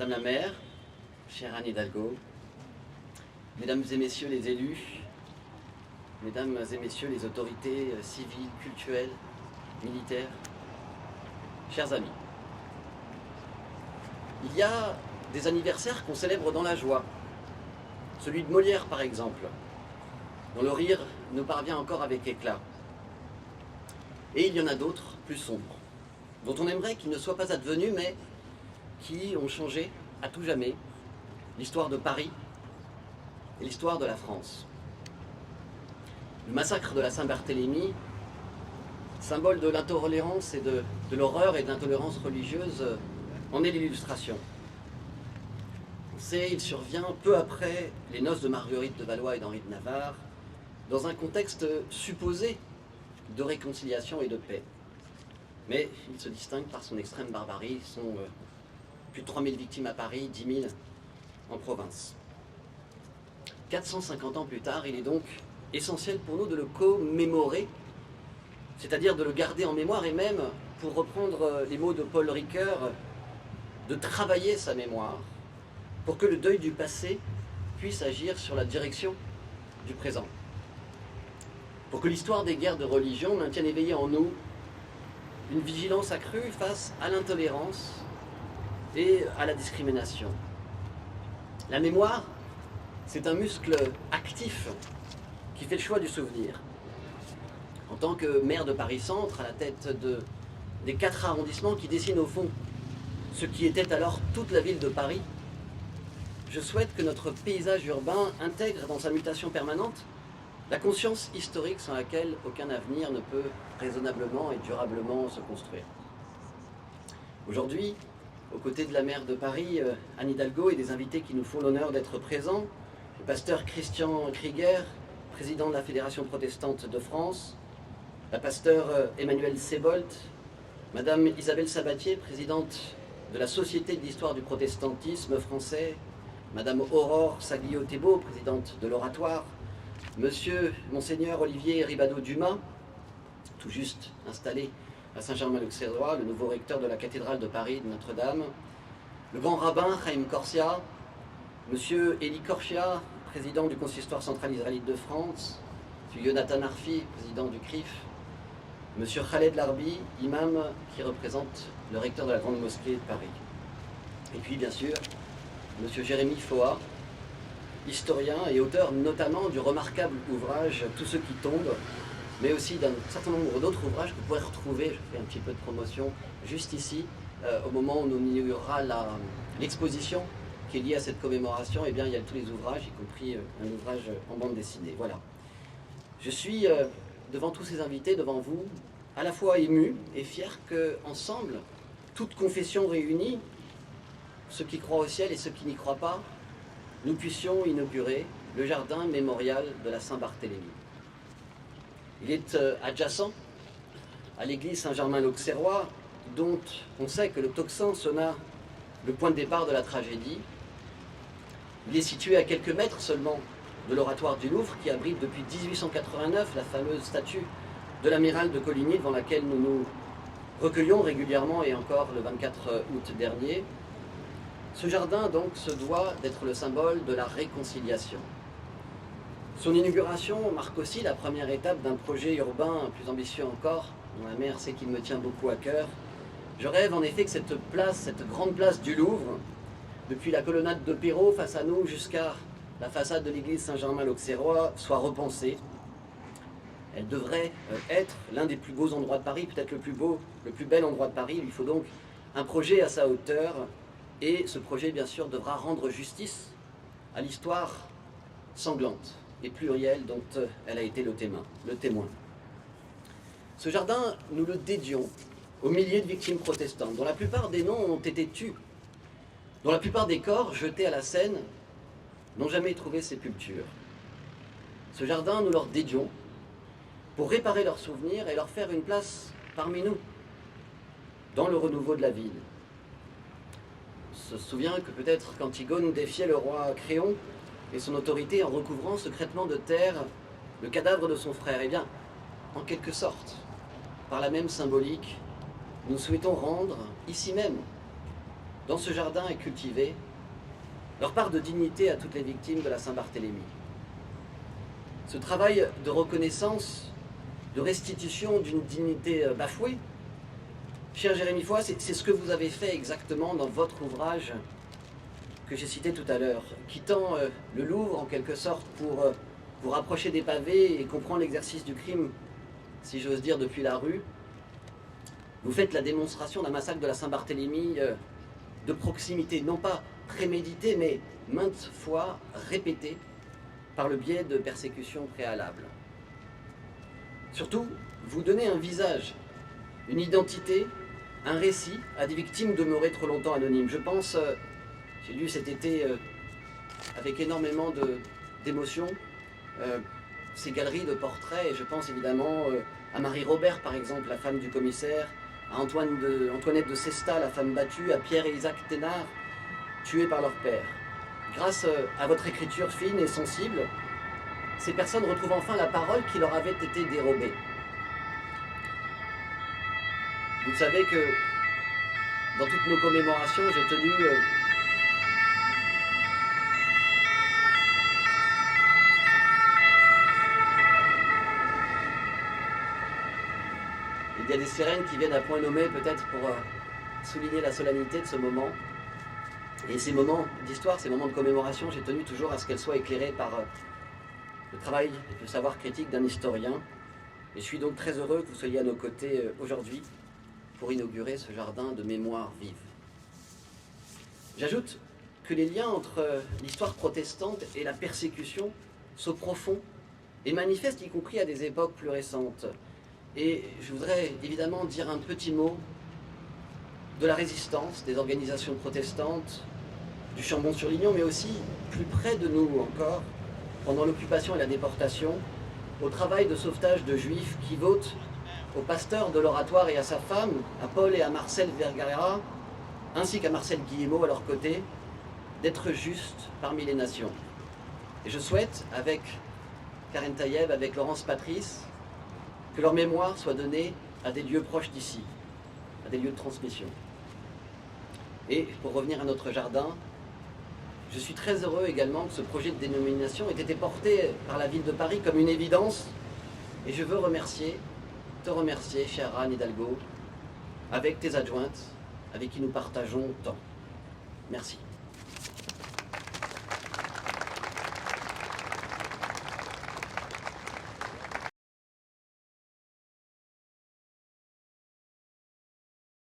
Madame la maire, chère Anne Hidalgo, Mesdames et Messieurs les élus, Mesdames et Messieurs les autorités civiles, culturelles, militaires, chers amis. Il y a des anniversaires qu'on célèbre dans la joie. Celui de Molière, par exemple, dont le rire nous parvient encore avec éclat. Et il y en a d'autres, plus sombres, dont on aimerait qu'ils ne soient pas advenus, mais qui ont changé à tout jamais l'histoire de Paris et l'histoire de la France. Le massacre de la Saint-Barthélemy, symbole de l'intolérance et de l'horreur et de l'intolérance religieuse, en est l'illustration. On sait, il survient peu après les noces de Marguerite de Valois et d'Henri de Navarre, dans un contexte supposé de réconciliation et de paix. Mais il se distingue par son extrême barbarie. Ils sont plus de 3000 victimes à Paris, 10 000 en province. 450 ans plus tard, il est donc essentiel pour nous de le commémorer, c'est-à-dire de le garder en mémoire et même, pour reprendre les mots de Paul Ricoeur, de travailler sa mémoire pour que le deuil du passé puisse agir sur la direction du présent. Pour que l'histoire des guerres de religion maintienne éveillée en nous une vigilance accrue face à l'intolérance et à la discrimination. La mémoire, c'est un muscle actif qui fait le choix du souvenir. En tant que maire de Paris-Centre, à la tête des 4 arrondissements qui dessinent au fond ce qui était alors toute la ville de Paris, je souhaite que notre paysage urbain intègre dans sa mutation permanente la conscience historique sans laquelle aucun avenir ne peut raisonnablement et durablement se construire. Aujourd'hui, aux côtés de la maire de Paris, Anne Hidalgo, et des invités qui nous font l'honneur d'être présents, le pasteur Christian Krieger, président de la Fédération protestante de France, la pasteur Emmanuel Sebolt, Madame Isabelle Sabatier, présidente de la Société de l'histoire du protestantisme français, Madame Aurore Saglio-Thébault, présidente de l'Oratoire, Monsieur Monseigneur Olivier Ribado-Dumas, tout juste installé à Saint-Germain-l'Auxerrois, le nouveau recteur de la cathédrale de Paris de Notre-Dame, le grand rabbin Chaim Corsia, Monsieur Eli Korchia, président du Consistoire central israélite de France, Monsieur Yonatan Arfi, président du CRIF, Monsieur Khaled Larbi, imam qui représente le recteur de la Grande Mosquée de Paris. Et puis bien sûr, Monsieur Jérémy Foa, historien et auteur notamment du remarquable ouvrage Tous ceux qui tombent, mais aussi d'un certain nombre d'autres ouvrages que vous pourrez retrouver, je fais un petit peu de promotion, juste ici, au moment où nous inaugurera l'exposition qui est liée à cette commémoration. Eh bien, il y a tous les ouvrages, y compris un ouvrage en bande dessinée. Voilà. Je suis devant tous ces invités, devant vous, à la fois ému et fier qu'ensemble, toutes confessions réunies, ceux qui croient au ciel et ceux qui n'y croient pas, nous puissions inaugurer le jardin mémorial de la Saint-Barthélemy. Il est adjacent à l'église Saint-Germain-l'Auxerrois, dont on sait que le tocsin sonna le point de départ de la tragédie. Il est situé à quelques mètres seulement de l'oratoire du Louvre, qui abrite depuis 1889 la fameuse statue de l'amiral de Coligny, devant laquelle nous nous recueillons régulièrement, et encore le 24 août dernier. Ce jardin, donc, se doit d'être le symbole de la réconciliation. Son inauguration marque aussi la première étape d'un projet urbain plus ambitieux encore, dont la maire sait qu'il me tient beaucoup à cœur. Je rêve en effet que cette place, cette grande place du Louvre, depuis la colonnade de Perrault face à nous jusqu'à la façade de l'église Saint-Germain-l'Auxerrois, soit repensée. Elle devrait être l'un des plus beaux endroits de Paris, peut-être le plus bel endroit de Paris. Il lui faut donc un projet à sa hauteur. Et ce projet, bien sûr, devra rendre justice à l'histoire sanglante et plurielle dont elle a été le témoin. Ce jardin, nous le dédions aux milliers de victimes protestantes, dont la plupart des noms ont été tus, dont la plupart des corps, jetés à la Seine, n'ont jamais trouvé sépulture. Ce jardin, nous leur dédions pour réparer leurs souvenirs et leur faire une place parmi nous, dans le renouveau de la ville. On se souvient que peut-être qu'Antigone défiait le roi Créon et son autorité en recouvrant secrètement de terre le cadavre de son frère. Eh bien, en quelque sorte, par la même symbolique, nous souhaitons rendre, ici même, dans ce jardin est cultivée leur part de dignité à toutes les victimes de la Saint-Barthélemy. Ce travail de reconnaissance, de restitution d'une dignité bafouée, cher Jérémy Foix, c'est ce que vous avez fait exactement dans votre ouvrage que j'ai cité tout à l'heure, quittant le Louvre en quelque sorte pour vous rapprocher des pavés et comprendre l'exercice du crime, si j'ose dire, depuis la rue. Vous faites la démonstration d'un massacre de la Saint-Barthélemy de proximité, non pas prémédité, mais maintes fois répété par le biais de persécutions préalables. Surtout, vous donnez un visage, une identité, un récit à des victimes demeurées trop longtemps anonymes. Je pense, j'ai lu cet été avec énormément d'émotion ces galeries de portraits, et je pense évidemment à Marie Robert par exemple, la femme du commissaire, à Antoinette de Cesta, la femme battue, à Pierre et Isaac Thénard, tués par leur père. Grâce à votre écriture fine et sensible, ces personnes retrouvent enfin la parole qui leur avait été dérobée. Vous savez que dans toutes nos commémorations, j'ai tenu il y a des sirènes qui viennent à point nommé peut-être pour souligner la solennité de ce moment. Et ces moments d'histoire, ces moments de commémoration, j'ai tenu toujours à ce qu'elles soient éclairées par le travail et le savoir critique d'un historien. Et je suis donc très heureux que vous soyez à nos côtés aujourd'hui pour inaugurer ce jardin de mémoire vive. J'ajoute que les liens entre l'histoire protestante et la persécution sont profonds et manifestent, y compris à des époques plus récentes. Et je voudrais évidemment dire un petit mot de la résistance des organisations protestantes, du Chambon-sur-Lignon, mais aussi plus près de nous encore, pendant l'occupation et la déportation, au travail de sauvetage de juifs qui votent au pasteur de l'Oratoire et à sa femme, à Paul et à Marcel Vergara, ainsi qu'à Marcel Guillemot à leur côté, d'être justes parmi les nations. Et je souhaite, avec Karen Taïeb, avec Laurence Patrice, que leur mémoire soit donnée à des lieux proches d'ici, à des lieux de transmission. Et pour revenir à notre jardin, je suis très heureux également que ce projet de dénomination ait été porté par la ville de Paris comme une évidence. Et je veux te remercier, chère Anne Hidalgo, avec tes adjointes, avec qui nous partageons tant. Merci.